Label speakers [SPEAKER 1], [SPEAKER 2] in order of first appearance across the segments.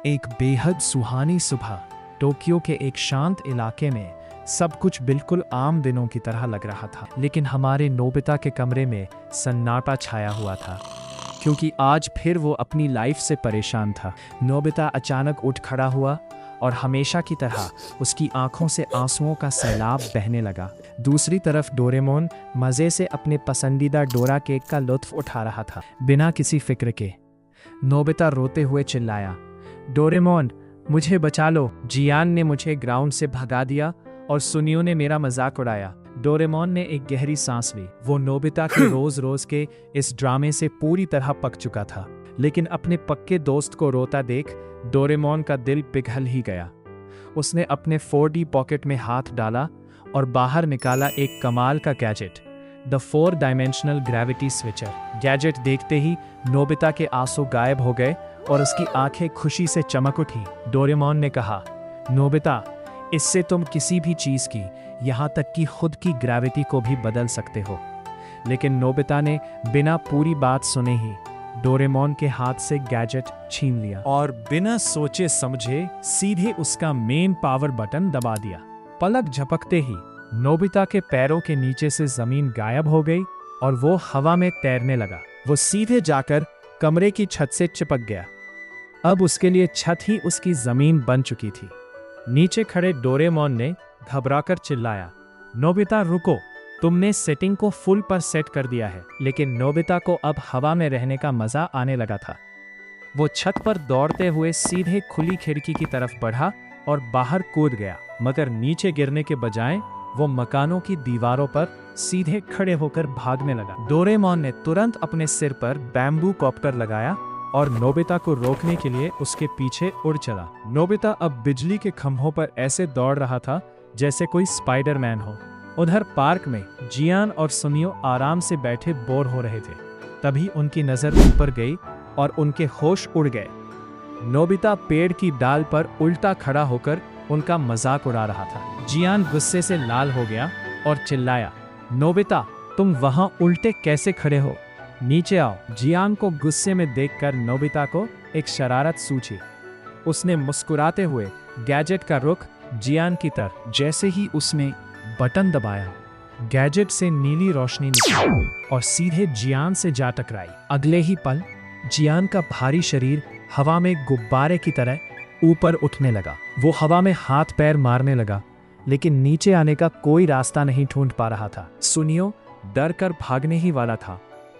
[SPEAKER 1] एक बेहद सुहानी सुबह टोक्यो के एक शांत इलाके में सब कुछ बिल्कुल आम दिनों की तरह लग रहा था, लेकिन हमारे नोबिता के कमरे में सन्नाटा छाया हुआ था, क्योंकि आज फिर वो अपनी लाइफ से परेशान था। नोबिता अचानक उठ खड़ा हुआ और हमेशा की तरह उसकी आंखों से आंसुओं का सैलाब बहने लगा। दूसरी तरफ डोरेमोन मज़े से अपने पसंदीदा डोरा केक का लुत्फ उठा रहा था, बिना किसी फिक्र के। नोबिता रोते हुए चिल्लाया, डोरेमोन, मुझे बचा लो। जियान ने मुझे ग्राउंड से भगा दिया और सुनियो ने मेरा मजाक उड़ाया। डोरेमोन ने एक गहरी सांस ली। वो नोबिता के रोज रोज के इस ड्रामे से पूरी तरह पक चुका था, लेकिन अपने पक्के दोस्त को रोता देख डोरेमोन का दिल पिघल ही गया। उसने अपने 4D पॉकेट में हाथ डाला और बाहर निकाला एक कमाल का gadget, the 4 dimensional gravity switcher. Gadget देखते ही नोबिता के आंसू गायब हो गए और उसकी आंखें खुशी से चमक उठी। डोरेमोन ने कहा, नोबिता, इससे तुम किसी भी चीज की, यहाँ तक कि खुद की ग्रेविटी को भी बदल सकते हो। लेकिन नोबिता ने बिना पूरी बात सुने ही डोरेमोन के हाथ से गैजेट छीन लिया और बिना सोचे समझे सीधे उसका मेन पावर बटन दबा दिया। पलक झपकते ही नोबिता के पैरों के नीचे से जमीन गायब हो गई और वो हवा में तैरने लगा। वो सीधे जाकर कमरे की छत से चिपक गया। अब उसके लिए छत ही उसकी जमीन बन चुकी थी। नीचे खड़े डोरेमोन ने घबराकर चिल्लाया, नोबिता रुको, तुमने सेटिंग को फुल पर सेट कर दिया है। लेकिन नोबिता को अब हवा में रहने का मजा आने लगा था। वो छत पर दौड़ते हुए सीधे खुली खिड़की की तरफ बढ़ा और बाहर कूद गया, मगर नीचे गिरने के बजाय वो मकानों की दीवारों पर सीधे खड़े होकर भागने लगा। डोरेमोन ने तुरंत अपने सिर पर बैम्बू कॉप्टर लगाया और नोबिता को रोकने के लिए उसके पीछे उड़ चला। नोबिता अब बिजली के खंभों पर ऐसे दौड़ रहा था जैसे कोई स्पाइडरमैन हो। उधर पार्क में जियान और सुनियो आराम से बैठे बोर हो रहे थे। तभी उनकी नजर ऊपर गई और उनके होश उड़ गए। नोबिता पेड़ की डाल पर उल्टा खड़ा होकर उनका मजाक उड़ा रहा था। जियान गुस्से से लाल हो गया और चिल्लाया, नोबिता, तुम वहां उल्टे कैसे खड़े हो? नीचे आओ। जियान को गुस्से में देखकर नोबिता को एक शरारत सूझी। उसने मुस्कुराते हुए गैजेट का रुख जियान की तरफ। जैसे ही उसने बटन दबाया, गैजेट से नीली रोशनी निकली और सीधे जियान से जा टकराई। अगले ही पल जियान का भारी शरीर हवा में गुब्बारे की तरह ऊपर उठने लगा। वो हवा में हाथ पैर मारने लगा, लेकिन नीचे आने का कोई रास्ता नहीं ढूंढ पा रहा था। सुनियो डर कर भागने ही वाला था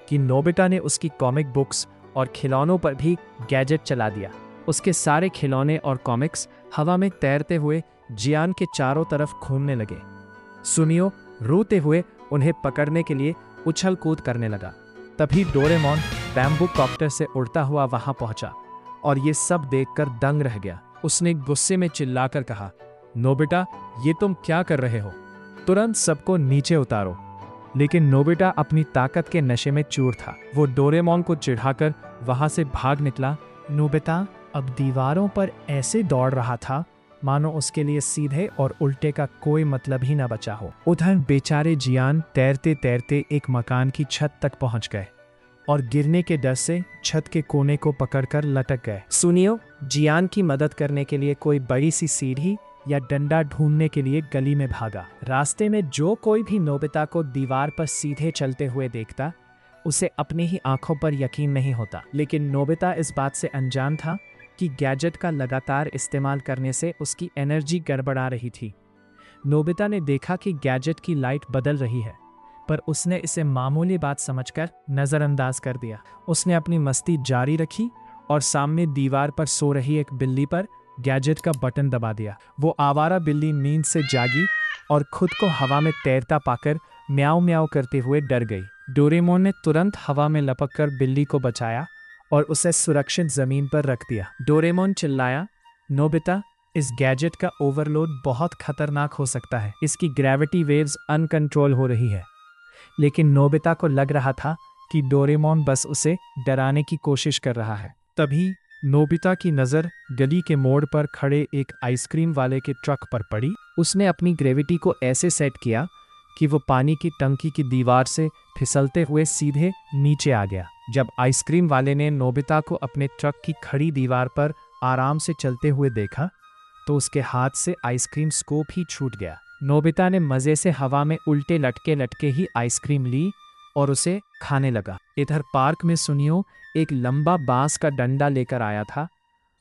[SPEAKER 1] कि नोबिता ने उसकी कॉमिक बुक्स और खिलौनों पर भी गैजेट चला दिया। उसके सारे खिलौने और कॉमिक्स हवा में तैरते हुए जियान के चारों तरफ घूमने लगे। सुनियो रोते हुए उन्हें पकड़ने के लिए उछल कूद करने लगा। तभी डोरेमोन बैम्बू कॉप्टर से उड़ता हुआ वहां पहुंचा और ये सब देखकर दंग रह गया। उसने गुस्से में चिल्लाकर कहा, नोबिता, ये तुम क्या कर रहे हो? तुरंत सबको नीचे उतारो। लेकिन नोबिता अपनी ताकत के नशे में चूर था। वो डोरेमोन को चिढ़ाकर वहां से भाग निकला। नोबिता अब दीवारों पर ऐसे दौड़ रहा था मानो उसके लिए सीधे और उल्टे का कोई मतलब ही न बचा हो। उधर बेचारे जियान तैरते तैरते एक मकान की छत तक पहुंच गए और गिरने के डर से छत के कोने को पकड़कर लटक गए। सुनियो जियान की मदद करने के लिए कोई बड़ी सी सीढ़ी या डंडा ढूंढने के लिए गली में भागा। रास्ते में जो कोई भी नोबिता को दीवार पर सीधे चलते हुए देखता, उसे अपनी ही आंखों पर यकीन नहीं होता। लेकिन नोबिता इस बात से अनजान था कि गैजेट का लगातार इस्तेमाल करने से उसकी एनर्जी गड़बड़ा रही थी। नोबिता ने देखा कि गैजेट की लाइट बदल रही है, पर उसने इसे मामूली बात समझकर नज़रअंदाज कर दिया। उसने अपनी मस्ती जारी रखी और सामने दीवार पर सो रही एक बिल्ली पर गैजेट का बटन दबा दिया। वो आवारा बिल्ली नींद से जागी और खुद को हवा में तैरता पाकर म्याऊं म्याऊं करते हुए डर गई। डोरेमोन ने तुरंत हवा में लपककर बिल्ली को बचाया और उसे सुरक्षित जमीन पर रख दिया। डोरेमोन चिल्लाया, नोबिता, इस गैजेट का ओवरलोड बहुत खतरनाक हो सकता है। इसकी ग्रेविटी वेव्स अनकंट्रोल हो रही है। लेकिन नोबिता को लग रहा था कि डोरेमोन बस उसे डराने की कोशिश कर रहा है। तभी नोबिता की नज़र गली के मोड़ पर खड़े एक आइसक्रीम वाले के ट्रक पर पड़ी। उसने अपनी ग्रेविटी को ऐसे सेट किया कि वो पानी की टंकी की दीवार से फिसलते हुए सीधे नीचे आ गया। जब आइसक्रीम वाले ने नोबिता को अपने ट्रक की खड़ी दीवार पर आराम से चलते हुए देखा तो उसके हाथ से आइसक्रीम स्कूप ही छूट गया। नोबिता ने मजे से हवा में उल्टे लटके लटके ही आइसक्रीम ली और उसे खाने लगा। इधर पार्क में सुनियो एक लंबा बांस का डंडा लेकर आया था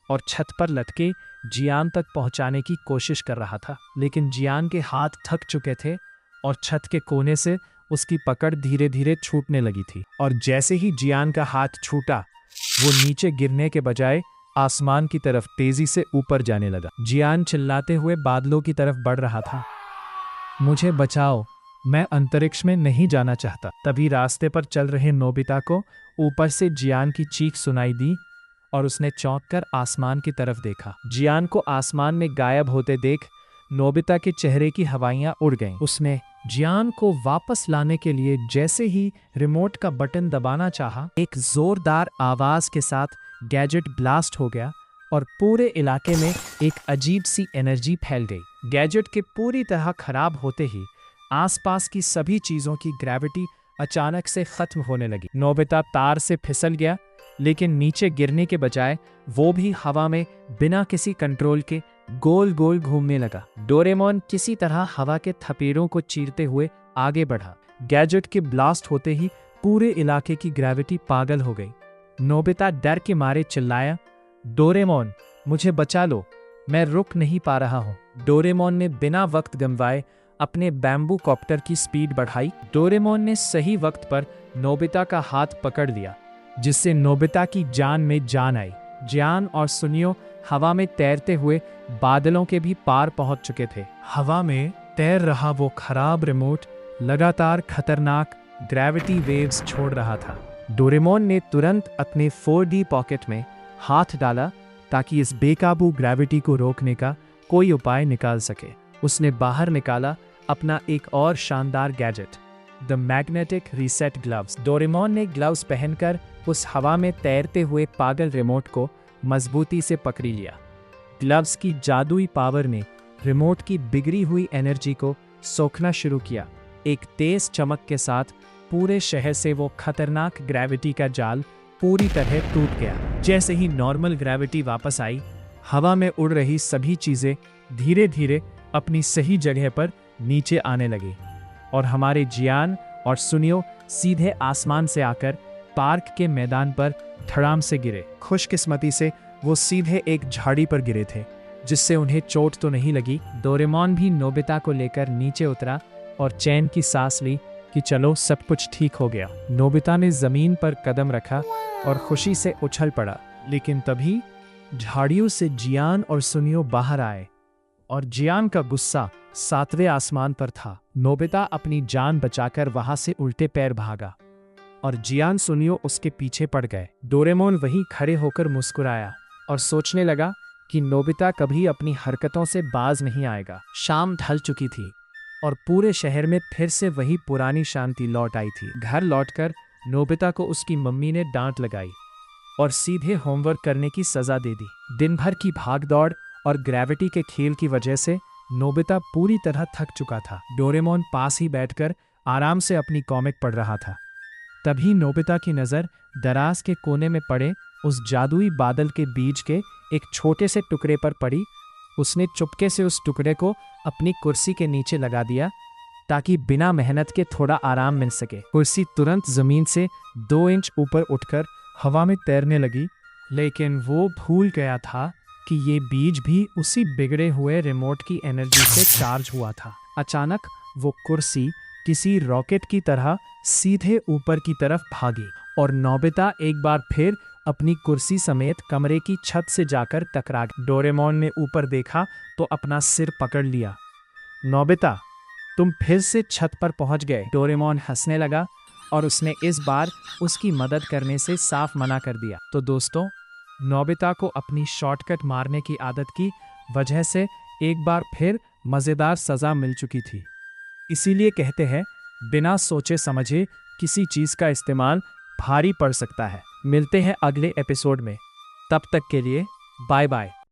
[SPEAKER 1] और छत पर लटके जियान तक पहुंचाने की कोशिश कर रहा था, लेकिन जियान के हाथ थक चुके थे और छत के कोने से उसकी पकड़ धीरे धीरे छूटने लगी थी। और जैसे ही जियान का हाथ छूटा, वो नीचे गिरने के बजाय आसमान की तरफ तेजी से ऊपर जाने लगा। जियान चिल्लाते हुए बादलों की तरफ बढ़ रहा था, मुझे बचाओ, मैं अंतरिक्ष में नहीं जाना चाहता। तभी रास्ते पर चल रहे नोबिता को ऊपर से जियान की चीख सुनाई दी और उसने चौंक कर आसमान की तरफ देखा। जियान को आसमान में गायब होते देख नोबिता के चेहरे की हवाइयां उड़ गईं। उसने जियान को वापस लाने के लिए जैसे ही रिमोट का बटन दबाना चाहा, एक जोरदार आवाज के साथ गैजेट ब्लास्ट हो गया और पूरे इलाके में एक अजीब सी एनर्जी फैल गई। गैजेट के पूरी तरह खराब होते ही आसपास की सभी चीजों की ग्रेविटी अचानक से खत्म होने लगी। नोबिता तार से फिसल गया, लेकिन नीचे गिरने के बजाय वो भी हवा में बिना किसी कंट्रोल के गोल गोल घूमने लगा। डोरेमोन किसी तरह हवा के थपेड़ों को चीरते हुए आगे बढ़ा। गैजेट के ब्लास्ट होते ही पूरे इलाके की ग्रेविटी पागल हो गई। नोबिता डर के मारे चिल्लाया, डोरेमोन, मुझे बचा लो, मैं रुक नहीं पा रहा हूँ। डोरेमोन ने बिना वक्त गंवाए अपने बैम्बू कॉप्टर की स्पीड बढ़ाई। डोरेमोन ने सही वक्त पर नोबिता का हाथ पकड़ लिया, जिससे नोबिता की जान में जान आई। जियान और सुनियो हवा में तैरते हुए बादलों के भी पार पहुंच चुके थे। हवा में तैर रहा वो खराब रिमोट लगातार खतरनाक ग्रेविटी वेव्स छोड़ रहा था। डोरेमोन ने तुरंत अपने 4D पॉकेट में हाथ डाला ताकि इस बेकाबू ग्रेविटी को रोकने का कोई उपाय निकाल सके। उसने बाहर निकाला अपना एक और शानदार gadget, the magnetic reset gloves. Doraemon ने ग्लव्स पहनकर उस हवा में तैरते हुए पागल रिमोट को मजबूती से पकड़ी लिया। ग्लव्स की जादुई पावर ने रिमोट की बिगड़ी हुई एनर्जी को सोखना शुरू किया। एक तेज चमक के साथ पूरे शहर से वो खतरनाक ग्रेविटी का जाल पूरी तरह टूट गया। जैसे ही नॉर्मल ग्रेविटी वापस आई, हवा में उड़ रही सभी चीजें धीरे धीरे अपनी सही जगह पर नीचे आने लगी और हमारे जियान और सुनियो सीधे आसमान से आकर पार्क के मैदान पर धड़ाम से गिरे। खुशकिस्मती से वो सीधे एक झाड़ी पर गिरे थे, जिससे उन्हें चोट तो नहीं लगी। डोरेमोन भी नोबिता को लेकर नीचे उतरा और चैन की सांस ली कि चलो सब कुछ ठीक हो गया। नोबिता ने जमीन पर कदम रखा और खुशी से उछल पड़ा, लेकिन तभी झाड़ियों से जियान और सुनियो बाहर आए और जियान का गुस्सा 7वें आसमान पर था। नोबिता अपनी जान बचाकर वहां से उल्टे पैर भागा और जियान सुनियो उसके पीछे पड़ गए। डोरेमोन वहीं खड़े होकर मुस्कुराया और सोचने लगा कि नोबिता कभी अपनी हरकतों से बाज नहीं आएगा। शाम ढल चुकी थी और पूरे शहर में फिर से वही पुरानी शांति लौट आई थी। घर लौटकर नोबिता को उसकी मम्मी ने डांट लगाई और सीधे होमवर्क करने की सजा दे दी। दिन भर की भागदौड़ और ग्रेविटी के खेल की वजह से नोबिता पूरी तरह थक चुका था। डोरेमोन पास ही बैठकर आराम से अपनी कॉमिक पढ़ रहा था। तभी नोबिता की नज़र दराज के कोने में पड़े उस जादुई बादल के बीज के एक छोटे से टुकड़े पर पड़ी। उसने चुपके से उस टुकड़े को अपनी कुर्सी के नीचे लगा दिया ताकि बिना मेहनत के थोड़ा आराम मिल सके। कुर्सी तुरंत जमीन से 2 इंच ऊपर उठकर हवा में तैरने लगी, लेकिन वो भूल गया था कि ये बीज भी उसी बिगड़े हुए रिमोट की एनर्जी से चार्ज हुआ था। अचानक वो कुर्सी किसी रॉकेट की तरह सीधे ऊपर की तरफ भागी और नोबिता एक बार फिर अपनी कुर्सी समेत कमरे की छत से जाकर टकरा गया। डोरेमोन ने ऊपर देखा तो अपना सिर पकड़ लिया। नोबिता, तुम फिर से छत पर पहुंच गए। डोरेमोन हंसने लगा और उसने इस बार उसकी मदद करने से साफ मना कर दिया। तो दोस्तों, नोबिता को अपनी शॉर्टकट मारने की आदत की वजह से एक बार फिर मज़ेदार सज़ा मिल चुकी थी। इसीलिए कहते हैं, बिना सोचे समझे किसी चीज़ का इस्तेमाल भारी पड़ सकता है। मिलते हैं अगले एपिसोड में। तब तक के लिए बाय बाय।